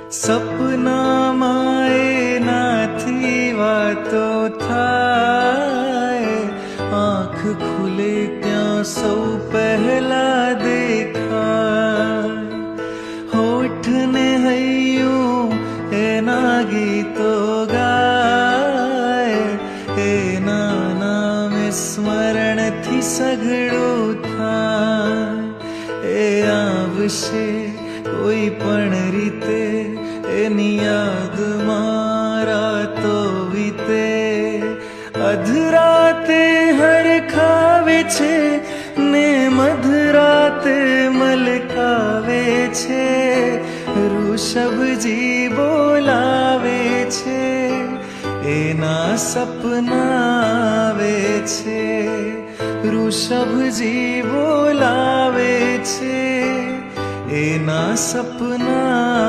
સપનામાં એનાથી વાતો થાય, આંખ ખુલે ત્યાં સૌ પહેલા દેખાય, હોઠ ને હૈયું એના ગીતો ગાય, એના નામે સ્મરણથી સઘળું થાય, એ આવશે કોઈ પણ રીતે, એની યાદમાં રાતો વીતે, અધરાતે હરખાવે છે ને મધરાતે મલકાવે છે, ઋષભજી બોલાવે છે, એના સપના આવે છે, ઋષભજી બોલાવે છે, એના સપના